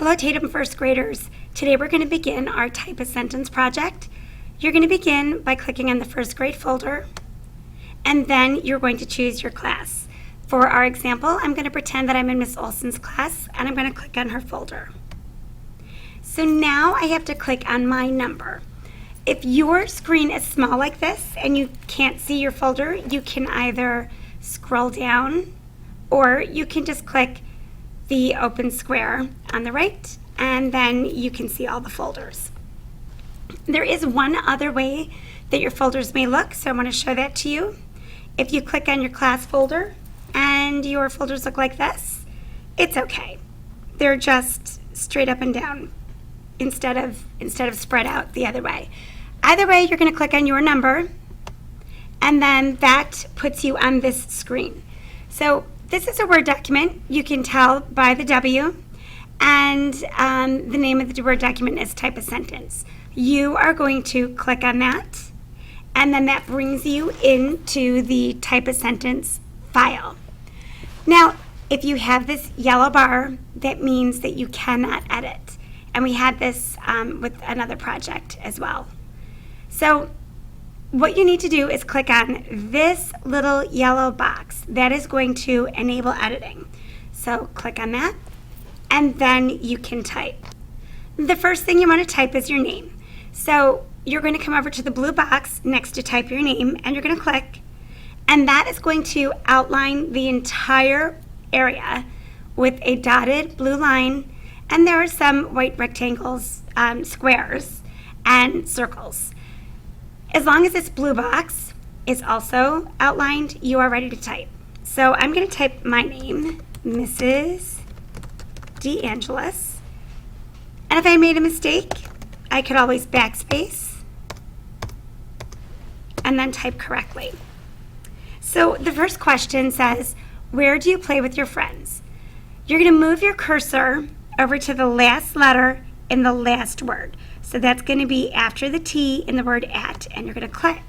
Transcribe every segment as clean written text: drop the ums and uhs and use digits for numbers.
Hello Tatem first graders. Today we're going to begin our type a sentence project. You're going to begin by clicking on the first grade folder, and then you're going to choose your class. For our example, I'm going to pretend that I'm in Miss Olson's class, and I'm going to click on her folder. So now I have to click on my number. If your screen is small like this and you can't see your folder, you can either scroll down or you can just click the open square on the right, and then you can see all the folders. There is one other way that your folders may look, so I want to show that to you. If you click on your class folder and your folders look like this, it's okay. They're just straight up and down instead of spread out the other way. Either way, you're going to click on your number, and then that puts you on this screen. So this is a Word document. You can tell by the W, and the name of the Word document is type a sentence. You are going to click on that, and then that brings you into the type a sentence file. Now, if you have this yellow bar, that means that you cannot edit. And we had this with another project as well. So what you need to do is click on this little yellow box. That is going to enable editing. So click on that, and then you can type. The first thing you want to type is your name. So you're going to come over to the blue box next to type your name, and you're going to click, and that is going to outline the entire area with a dotted blue line, and there are some white rectangles, squares, and circles. As long as this blue box is also outlined, you are ready to type. So I'm going to type my name, Mrs. DeAngelis. And if I made a mistake, I could always backspace and then type correctly. So the first question says, where do you play with your friends? You're going to move your cursor over to the last letter in the last word. So that's going to be after the T in the word at, and you're going to click.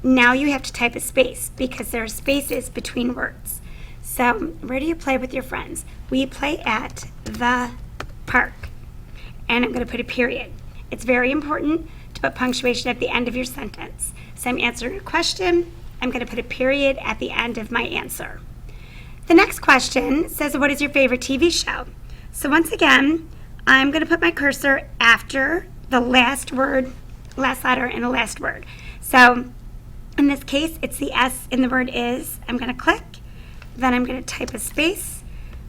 Now you have to type a space because there are spaces between words. So where do you play with your friends? We play at the park. And I'm going to put a period. It's very important to put punctuation at the end of your sentence. So I'm answering a question. I'm going to put a period at the end of my answer. The next question says, what is your favorite TV show? So once again, I'm going to put my cursor after the last word, last letter in the last word. So in this case, it's the S in the word is. I'm going to click. Then I'm going to type a space.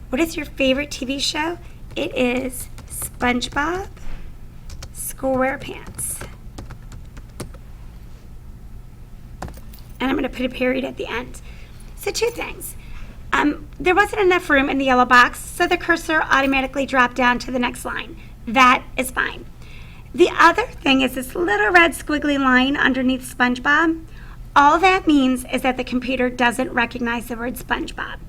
What is your favorite TV show? It is SpongeBob SquarePants. And I'm going to put a period at the end. So two things. There wasn't enough room in the yellow box, so the cursor automatically dropped down to the next line. That is fine. The other thing is this little red squiggly line underneath SpongeBob. All that means is that the computer doesn't recognize the word SpongeBob.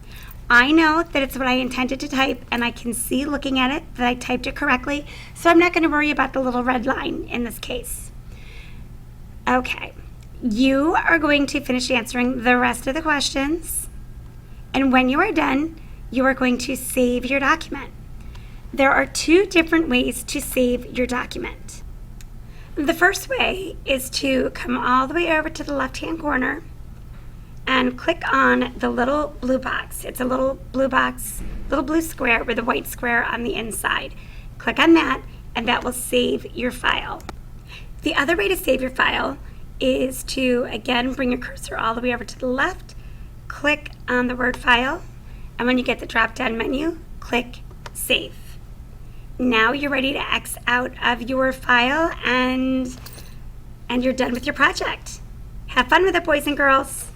I know that it's what I intended to type, and I can see looking at it that I typed it correctly, so I'm not going to worry about the little red line in this case. Okay, you are going to finish answering the rest of the questions. And when you are done, you are going to save your document. There are two different ways to save your document. The first way is to come all the way over to the left-hand corner and click on the little blue box. It's a little blue box, little blue square with a white square on the inside. Click on that, and that will save your file. The other way to save your file is to, again, bring your cursor all the way over to the left, click on the word file, and when you get the drop-down menu, click Save. Now you're ready to X out of your file, and you're done with your project. Have fun with it, boys and girls.